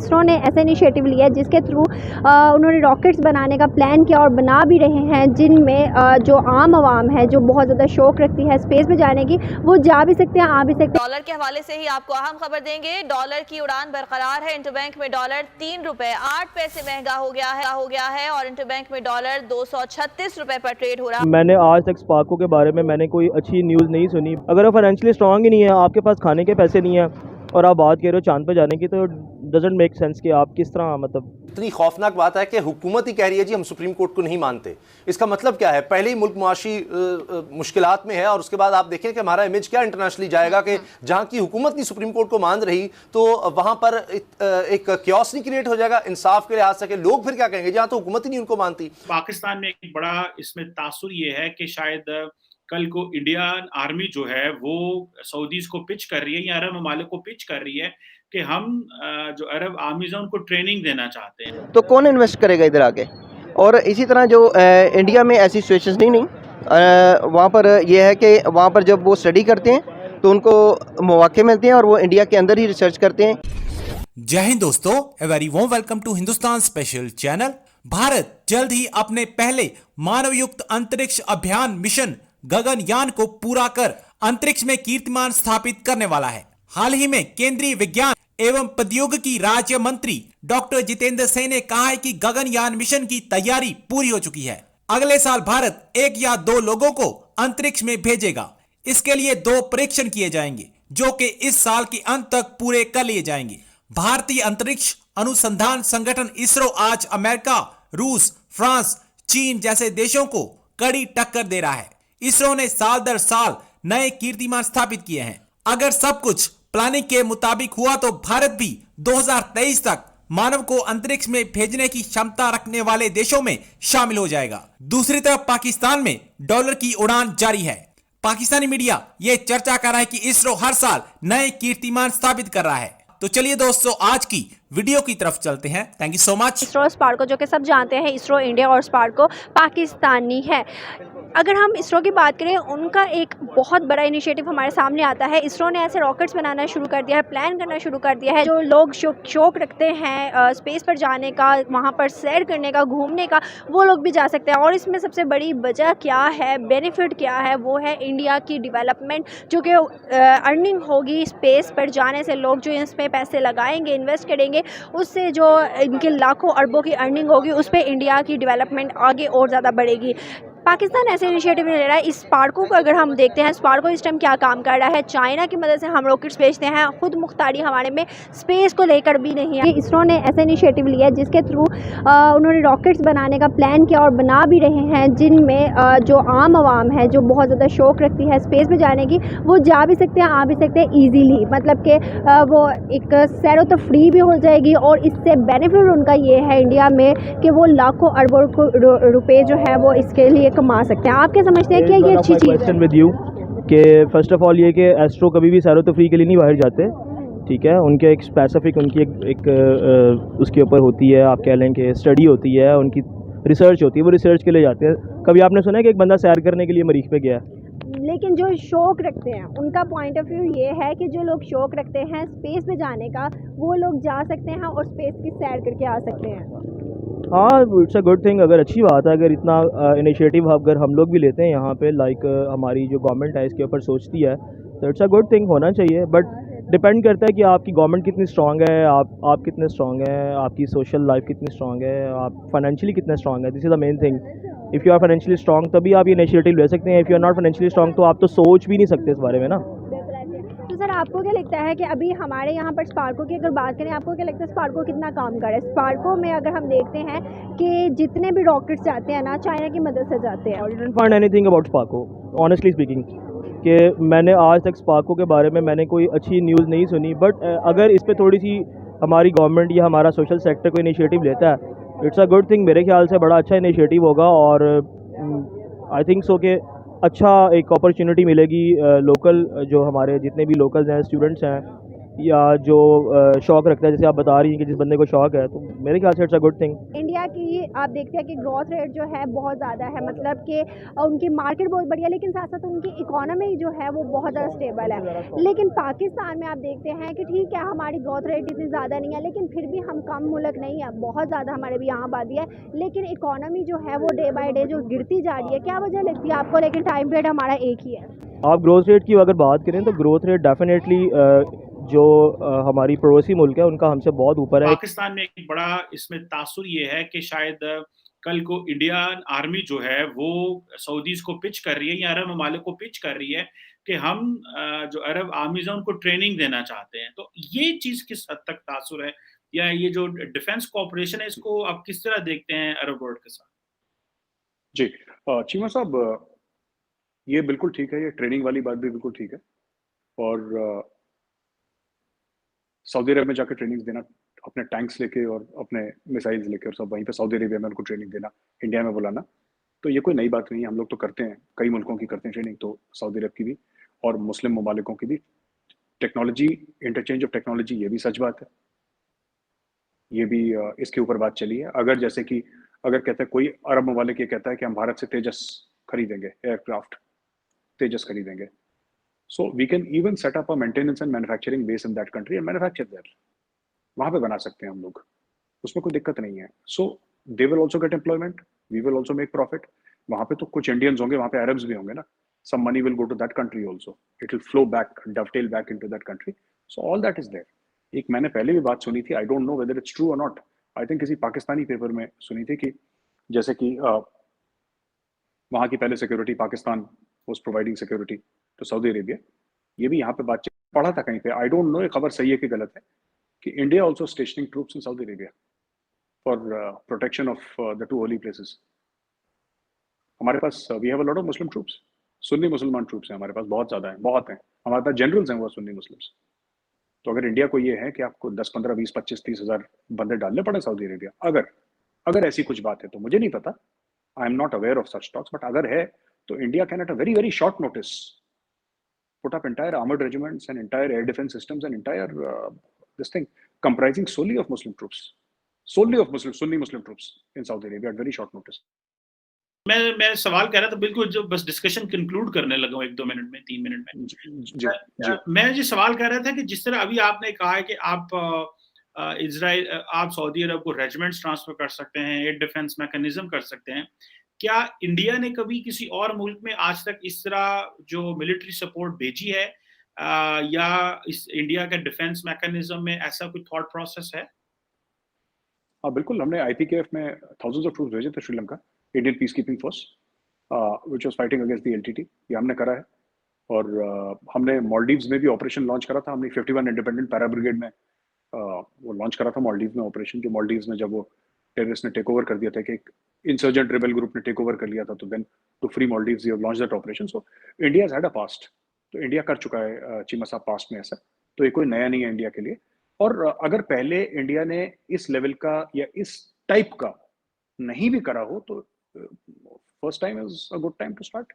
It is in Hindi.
इसरो ने ऐसा इनिशिएटिव लिया है जिसके थ्रू उन्होंने रॉकेट्स बनाने का प्लान किया और बना भी रहे हैं, जिनमें जो आम आवाम है जो बहुत ज़्यादा शौक रखती है स्पेस में जाने की, वो जा भी सकते हैं, आ भी सकते हैं। डॉलर के हवाले से ही आपको अहम खबर देंगे। डॉलर की उड़ान बरकरार है। इंटरबैंक में डॉलर 3 रुपए 8 पैसे महंगा हो गया है और इंटरबैंक में डॉलर 236 रुपए पर ट्रेड हो रहा है। मैंने आज तक स्पार्को के बारे में मैंने कोई अच्छी न्यूज़ नहीं सुनी। अगर आप फाइनेंशियली स्ट्रांग ही नहीं है, आपके पास खाने के पैसे नहीं है और आप बात कह रहे हो चांद पर जाने की, तो डजंट मेक सेंस कि आप किस तरह मतलब। इतनी खौफनाक बात है कि हुकूमत ही कह रही है जी हम सुप्रीम कोर्ट को नहीं मानते। इसका मतलब क्या है? पहले ही मुल्क मुआशी मुश्किलात में है और उसके बाद आप देखें कि हमारा इमेज क्या इंटरनेशनली जाएगा कि जहां की हुकूमत नहीं सुप्रीम कोर्ट को मान रही तो वहां पर एक क्योस नहीं क्रिएट हो जाएगा इंसाफ के लिहाज से कि लोग फिर क्या कहेंगे जहां तो हुकूमत ही नहीं उनको मानती। पाकिस्तान में एक बड़ा इसमें तासुर ये है कि शायद कल को इंडियन आर्मी जो है वो सऊदीज को पिच कर रही है या अरब ममालिक को पिच कर रही है कि हम जो अरब आर्मीज हैं उनको ट्रेनिंग देना चाहते हैं। तो कौन इन्वेस्ट करेगा इधर आके? और इसी तरह जो इंडिया में ऐसी सिचुएशंस नहीं वहाँ पर यह है कि वहाँ पर जब वो स्टडी करते हैं तो उनको मौके मिलते हैं और वो इंडिया के अंदर ही रिसर्च करते हैं। जय हिंद दोस्तों, a very warm welcome to Hindustan special channel. Bharat जल्द ही अपने पहले मानव युक्त अंतरिक्ष अभियान मिशन गगनयान को पूरा कर अंतरिक्ष में कीर्तिमान स्थापित करने वाला है। हाल ही में केंद्रीय विज्ञान एवं प्रौद्योगिकी राज्य मंत्री डॉक्टर जितेंद्र सिंह ने कहा है कि गगनयान मिशन की तैयारी पूरी हो चुकी है। अगले साल भारत 1 या 2 लोगों को अंतरिक्ष में भेजेगा। इसके लिए 2 परीक्षण किए जाएंगे जो कि इस साल के अंत तक पूरे कर लिए जाएंगे। भारतीय अंतरिक्ष अनुसंधान संगठन इसरो आज अमेरिका, रूस, फ्रांस, चीन जैसे देशों को कड़ी टक्कर दे रहा है। इसरो ने साल दर साल नए कीर्तिमान स्थापित किए हैं। अगर सब कुछ प्लानिंग के मुताबिक हुआ तो भारत भी 2023 तक मानव को अंतरिक्ष में भेजने की क्षमता रखने वाले देशों में शामिल हो जाएगा। दूसरी तरफ पाकिस्तान में डॉलर की उड़ान जारी है। पाकिस्तानी मीडिया ये चर्चा कर रहा है कि इसरो हर साल नए कीर्तिमान स्थापित कर रहा है। तो चलिए दोस्तों, आज की वीडियो की तरफ चलते हैं। Thank you so much. ISRO Sparco जो कि सब जानते हैं, इसरो इंडिया और स्पार्को पाकिस्तानी है। अगर हम इसरो की बात करें, उनका एक बहुत बड़ा इनिशिएटिव हमारे सामने आता है। इसरो ने ऐसे रॉकेट्स बनाना शुरू कर दिया है, प्लान करना शुरू कर दिया है। जो लोग शौक रखते हैं स्पेस पर जाने का, वहाँ पर सैर करने का, घूमने का, वो लोग भी जा सकते हैं। और इसमें सबसे बड़ी वजह क्या है, बेनिफिट क्या है, वो है इंडिया की डेवलपमेंट। जो कि अर्निंग होगी स्पेस पर जाने से, लोग जो इसमें पैसे लगाएंगे, इन्वेस्ट करेंगे, उससे जो इनके लाखों अरबों की अर्निंग होगी, उस पर इंडिया की डेवलपमेंट आगे और ज़्यादा बढ़ेगी। पाकिस्तान ऐसे इनिशिएटिव ले रहा है। इस स्पार्को को अगर हम देखते हैं, स्पार्को इस टाइम क्या काम कर रहा है, चाइना की मदद से हम रॉकेट्स भेजते हैं। खुद मुख्तारी हमारे में स्पेस को लेकर भी नहीं है। इसरो ने ऐसा इनिशिएटिव लिया है जिसके थ्रू उन्होंने रॉकेट्स बनाने का प्लान किया और बना भी रहे हैं, जिनमें जो आम आवाम है जो बहुत ज़्यादा शौक रखती है स्पेस में जाने की, वो जा भी सकते हैं, आ भी सकते हैं ईजीली। मतलब कि वो एक सैरो तफरी भी हो जाएगी और इससे बेनिफिट उनका ये है इंडिया में कि वो लाखों अरबों रुपए जो है वो इसके लिए कमा सकते हैं। आप क्या समझते हैं कि ये अच्छी चीज़ है? विद यू कि फर्स्ट ऑफ ऑल ये कि एस्ट्रो कभी भी सैरो तफरी के लिए नहीं बाहर जाते, ठीक है। उनके एक स्पेसिफिक उनकी एक उसके ऊपर होती है, आप कह लें कि स्टडी होती है, उनकी रिसर्च होती है, वो रिसर्च के लिए जाते हैं। कभी आपने सुना है कि एक बंदा सैर करने के लिए मरीख पे गया है? लेकिन जो शौक रखते हैं उनका पॉइंट ऑफ व्यू ये है कि जो लोग शौक रखते हैं स्पेस में जाने का, वो लोग जा सकते हैं और स्पेस की सैर करके आ सकते हैं। हाँ, इट्स अ गुड थिंग। अगर अच्छी बात है, अगर इतना इनिशिएटिव अगर हम लोग भी लेते हैं यहाँ पे, लाइक हमारी जो गवर्नमेंट है इसके ऊपर सोचती है, तो इट्स अ गुड थिंग, होना चाहिए। बट डिपेंड करता है कि आपकी गवर्नमेंट कितनी स्ट्रांग है, आप कितने स्ट्रांग हैं, आपकी सोशल लाइफ कितनी स्ट्रांग है, आप फाइनेंशियली कितने स्ट्रांग है। This is the main thing. If you are financially strong तभी आप ये इनिशिएटिव ले सकते हैं। If you are not financially strong तो आप तो सोच भी नहीं सकते इस बारे में ना। तो सर, आपको क्या लगता है कि अभी हमारे यहाँ पर स्पार्को की अगर बात करें, आपको क्या लगता है स्पार्को कितना काम कर रहा है? स्पार्को में अगर हम देखते हैं कि जितने भी रॉकेट्स जाते हैं ना, चाइना की मदद से जाते हैं। I didn't find anything about Sparco, honestly speaking, कि मैंने आज तक स्पार्को के बारे में मैंने कोई अच्छी न्यूज़ नहीं सुनी। बट अगर इस पर थोड़ी सी हमारी गवर्नमेंट या हमारा सोशल सेक्टर कोई इनिशिएटिव लेता है, इट्स अ गुड थिंग। मेरे ख्याल से बड़ा अच्छा इनिशिएटिव होगा और आई थिंक सो कि अच्छा एक अपॉर्चुनिटी मिलेगी लोकल जो हमारे जितने भी लोकल्स हैं, स्टूडेंट्स हैं, या जो शौक रखता है, जैसे आप बता रही हैं कि जिस बंदे को शौक है, तो मेरे ख्याल से it's a good thing. India की आप देखते हैं कि ग्रोथ रेट जो है बहुत ज़्यादा है, मतलब कि उनकी मार्केट बहुत बढ़िया, लेकिन साथ साथ उनकी इकोनॉमी जो है वो बहुत ज़्यादा स्टेबल है। लेकिन पाकिस्तान में आप देखते हैं कि ठीक है हमारी ग्रोथ रेट इतनी ज़्यादा नहीं है, लेकिन फिर भी हम कम मुल्क नहीं है, बहुत ज़्यादा हमारे भी यहाँ आबादी है, लेकिन इकोनॉमी जो है वो डे बाई डे जो गिरती जा रही है। क्या वजह लगती है आपको? लेकिन टाइम पीरियड हमारा एक ही है। आप ग्रोथ रेट की अगर बात करें तो ग्रोथ रेट डेफिनेटली जो हमारी पड़ोसी मुल्क है उनका हमसे बहुत ऊपर है। पाकिस्तान में एक बड़ा इसमें तासुर ये है कि शायद कल को इंडियन आर्मी जो है वो सऊदीज को पिच कर रही है या अरब ममालिक को पिच कर रही है कि हम जो अरब आर्मीज है उनको ट्रेनिंग देना चाहते हैं। तो ये चीज किस हद तक तासुर है, या ये जो डिफेंस कोऑपरेशन है इसको आप किस तरह देखते हैं अरब वर्ल्ड के साथ? जी, चीमा साहब, ये बिल्कुल ठीक है, ये ट्रेनिंग वाली बात भी बिल्कुल ठीक है। और सऊदी अरब में जाकर ट्रेनिंग देना, अपने टैंक्स लेके और अपने मिसाइल्स लेके और सब वहीं पे सऊदी अरेबिया में उनको ट्रेनिंग देना, इंडिया में बुलाना, तो ये कोई नई बात नहीं है। हम लोग तो करते हैं, कई मुल्कों की करते हैं ट्रेनिंग, तो सऊदी अरब की भी और मुस्लिम ममालिकों की भी। टेक्नोलॉजी, इंटरचेंज ऑफ टेक्नोलॉजी, ये भी सच बात है, ये भी इसके ऊपर बात चली है। अगर जैसे कि अगर कहते हैं कोई अरब ममालिक ये कहता है कि हम भारत से तेजस खरीदेंगे, एयरक्राफ्ट तेजस खरीदेंगे, so we can even set up a maintenance and manufacturing base in that country and manufacture there. वहाँ पे बना सकते हैं हम लोग, उसमें कोई दिक्कत नहीं है। So they will also get employment, we will also make profit. वहाँ पे तो कुछ इंडियंस होंगे, वहाँ पे अरब्स भी होंगे ना, some money will go to that country also, it will flow back, dovetail back into that country, so all that is there. एक मैंने पहले भी बात सुनी थी, I don't know whether it's true or not, I think किसी पाकिस्तानी पेपर में सुनी थी कि जैसे कि वहाँ की पहले security, Pakistan was providing security तो सऊदी अरेबिया, ये भी यहाँ पे बातचीत पढ़ा था कहीं पे, आई डोंट नो ये खबर सही है कि गलत है, कि India also stationing troops in Saudi Arabia for protection of the two holy places. हमारे पास we have a lot of Muslim troops, सुन्नी मुसलमान ट्रूप्स हैं हमारे पास, बहुत ज्यादा हैं, बहुत हैं, हमारे पास जनरल्स हैं वो सुन्नी मुस्लिम्स। तो अगर इंडिया को ये है कि आपको 10, 15, 20, 25, 30 हजार बंदे डालने पड़े सऊदी अरेबिया, अगर ऐसी कुछ बात है, तो मुझे नहीं पता, I am not aware of such talks, but अगर है तो India can at a very very short notice put up entire armored regiments and entire air defense systems and entire this thing comprising solely of Muslim troops, solely of Sunni Muslim troops in Saudi Arabia at very short notice. मैं सवाल कह रहा था, बिल्कुल जो बस डिस्कशन कंक्लूड करने लगा हूं 1-2 मिनट में, 3 मिनट में। जी, मैं जो सवाल कर रहा था कि जिस तरह अभी आपने कहा है कि आप इजराइल, आप सऊदी अरब को रेजिमेंट्स ट्रांसफर कर सकते हैं, एयर डिफेंस मैकेनिज्म कर सकते हैं, क्या इंडिया ने कभी किसी और मुल्क में आज तक इस तरह जो मिलिट्री सपोर्ट भेजी है, या इस इंडिया के डिफेंस मैकेनिज्म में ऐसा कोई थॉट प्रोसेस है? हाँ बिल्कुल, हमने IPKF में thousands of troops भेजे थे Sri Lanka, Indian peace keeping force which was fighting against the LTT, ये हमने करा है। और हमने मालदीव्स में भी ऑपरेशन लॉन्च करा था, हमने 51 इंडिपेंडेंट पैरा ब्रिगेड में वो लॉन्च करा था मालदीव में ऑपरेशन, जो मालदीव्स में जब वो टेररिस्ट ने टेक ओवर कर दिया था, कि एक इंसर्जेंट रेबल ग्रुप ने टेक ओवर कर लिया था, तो then to free Maldives we have launched that operation. So India has had a past, तो इंडिया कर चुका है चीमा साहब पास्ट में ऐसा, तो ये कोई नया नहीं है इंडिया के लिए। और अगर पहले इंडिया ने इस लेवल का या इस टाइप का नहीं भी करा हो, तो first time is a good time to start.